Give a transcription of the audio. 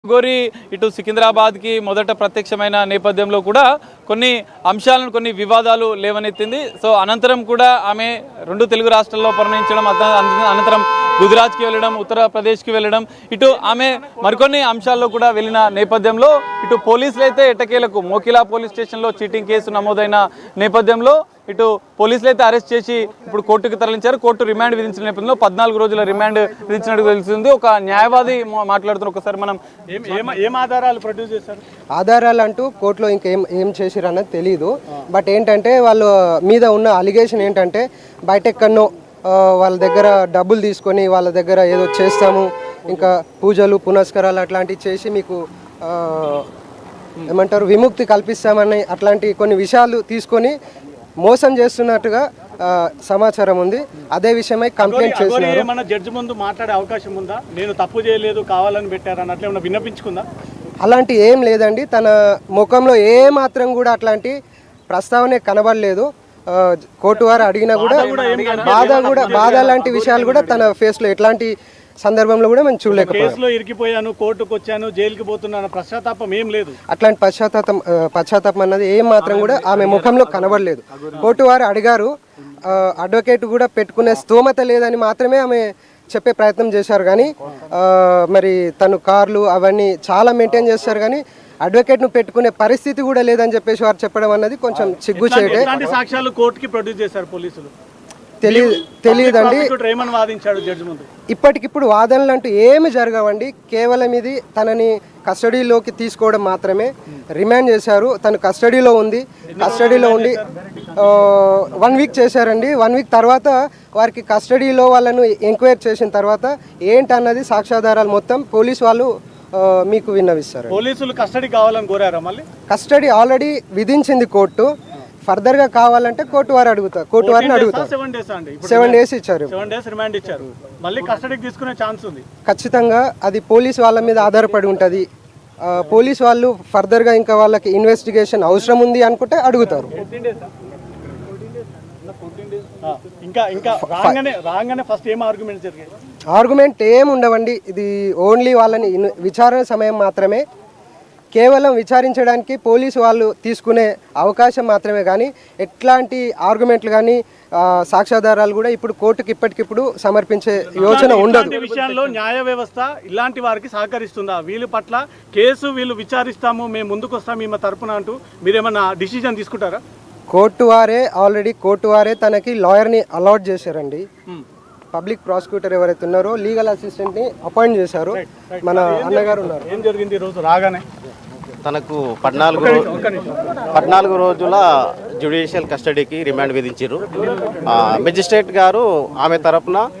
గోరి ఇటు సికింద్రాబాద్కి మొదట ప్రత్యక్షమైన నేపథ్యంలో కూడా కొన్ని అంశాలను కొన్ని వివాదాలు లేవనెత్తింది. సో అనంతరం కూడా ఆమె రెండు తెలుగు రాష్ట్రాల్లో పర్యటించడం, అనంతరం గుజరాత్కి వెళ్ళడం, ఉత్తరప్రదేశ్కి వెళ్ళడం, ఇటు ఆమె మరికొన్ని అంశాల్లో కూడా వెళ్ళిన నేపథ్యంలో ఇటు పోలీసులు అయితే ఎట్టకేలకు మోకిలా పోలీస్ స్టేషన్లో చీటింగ్ కేసు నమోదైన నేపథ్యంలో ఇటు పోలీసులు అయితే అరెస్ట్ చేసి ఇప్పుడు కోర్టుకు తరలించారు. కోర్టు రిమాండ్ విధించిన నేపథ్యంలో 14 రోజుల రిమాండ్ విధించినట్టు తెలుస్తుంది. ఒక న్యాయవాది మాట్లాడుతున్న ఒకసారి మనం ఏం ఆధారాలు ప్రొడ్యూస్ చేశారు? ఆధారాలు అంటూ కోర్టులో ఏం చేసిరు అన్నది తెలియదు. బట్ ఏంటంటే వాళ్ళ మీద ఉన్న అలిగేషన్ ఏంటంటే బయటెక్కడనో వాళ్ళ దగ్గర డబ్బులు తీసుకొని వాళ్ళ దగ్గర ఏదో చేస్తాము, ఇంకా పూజలు పునస్కారాలు అట్లాంటివి చేసి మీకు ఏమంటారు విముక్తి కల్పిస్తామని అట్లాంటి కొన్ని విషయాలు తీసుకొని మోసం చేస్తున్నట్టుగా సమాచారం ఉంది. అదే విషయమై కంప్లైంట్ చేస్తున్నారు. మన జడ్జి ముందు మాట్లాడే అవకాశం ఉందా? నేను తప్పు చేయలేదు, కావాలని పెట్టారని అట్లా ఏమైనా విన్నపించుకుందా? అలాంటి ఏం లేదండి. తన ముఖంలో ఏ మాత్రం కూడా అట్లాంటి ప్రస్తావనే కనబడలేదు. కోర్టు వారు అడిగినా కూడా బాధ లాంటి విషయాలు కూడా తన ఫేస్లో ఎట్లాంటి సందర్భంలో కూడా మేము చూడలేకపోయాము. ఇరికిపోయాను, కోర్టుకు వచ్చాను, జైలుకి పోతున్నాను పశ్చాత్తాపం ఏం లేదు. అట్లాంటి పశ్చాత్తాపం అన్నది ఏం మాత్రం కూడా ఆమె ముఖంలో కనబడలేదు. కోర్టు వారు అడిగారు, అడ్వకేట్ కూడా పెట్టుకునే స్తోమత లేదని మాత్రమే ఆమె చెప్పే ప్రయత్నం చేశారు. కానీ మరి తను కార్లు అవన్నీ చాలా మెయింటైన్ చేస్తారు, కానీ అడ్వకేట్ను పెట్టుకునే పరిస్థితి కూడా లేదని చెప్పేసి వారు చెప్పడం అన్నది కొంచెం సిగ్గుచేటే. సాక్ష్యాలు కోర్టుకి ప్రొడ్యూస్ చేశారు పోలీసులు? తెలియదండి. ఇప్పటికిప్పుడు వాదనలు అంటూ ఏమి జరగవండి. కేవలం ఇది తనని కస్టడీలోకి తీసుకోవడం మాత్రమే. రిమాండ్ చేశారు, తను కస్టడీలో ఉండి 1 వీక్ చేశారండి. 1 వీక్ తర్వాత వారికి కస్టడీలో వాళ్ళను ఎంక్వైరీ చేసిన తర్వాత ఏంటన్నది సాక్ష్యాధారాలు మొత్తం పోలీసు వాళ్ళు మీకు విన్నవిస్తారు. పోలీసులు కస్టడీ కావాలని కోరారా? మళ్ళీ కస్టడీ ఆల్రెడీ విధించింది కోర్టు. ఫర్దర్ గా కావాలంటే కోర్టు వారిని అడుగుతారు. 7 డేస్ ఇచ్చారు. 7 డేస్ రిమాండ్ ఇచ్చారు. మళ్ళీ కస్టడీకి తీసుకునే ఛాన్స్ ఉంది. ఖచ్చితంగా అది పోలీస్ వాళ్ళ మీద ఆధారపడి ఉంటుంది. పోలీస్ వాళ్ళు ఫర్దర్ గా ఇంకా వాళ్ళకి ఇన్వెస్టిగేషన్ అవసరం ఉంది అనుకుంటే అడుగుతారు. ఆర్గ్యుమెంట్ ఏం ఉండవండి. ఇది ఓన్లీ వాళ్ళని విచారణ సమయం మాత్రమే. కేవలం విచారించడానికి పోలీసు వాళ్ళు తీసుకునే అవకాశం మాత్రమే, కానీ ఎట్లాంటి ఆర్గ్యుమెంట్లు కానీ సాక్ష్యాధారాలు కూడా ఇప్పుడు కోర్టుకి ఇప్పటికిప్పుడు సమర్పించే యోచన ఉండదు. విషయాల్లో న్యాయ వ్యవస్థ ఇలాంటి వారికి సహకరిస్తుందా? వీళ్ళ పట్ల కేసు వీళ్ళు విచారిస్తాము, మేము ముందుకు వస్తాము ఈమె తరపున అంటూ మీరేమన్నా డిసిజన్ తీసుకుంటారా? కోర్టు వారే తనకి లాయర్ని అలాట్ చేశారండి. పబ్లిక్ ప్రాసిక్యూటర్ ఎవరైతే ఉన్నారో లీగల్ అసిస్టెంట్ని అపాయింట్ చేశారు. మన అన్నగారు ఉన్నారు. ఏం జరిగింది ఈ రోజు రాగానే? తనకు 14 రోజుల జ్యుడిషియల్ కస్టడీకి రిమాండ్ విధించారు. మెజిస్ట్రేట్ గారు ఆమె తరపున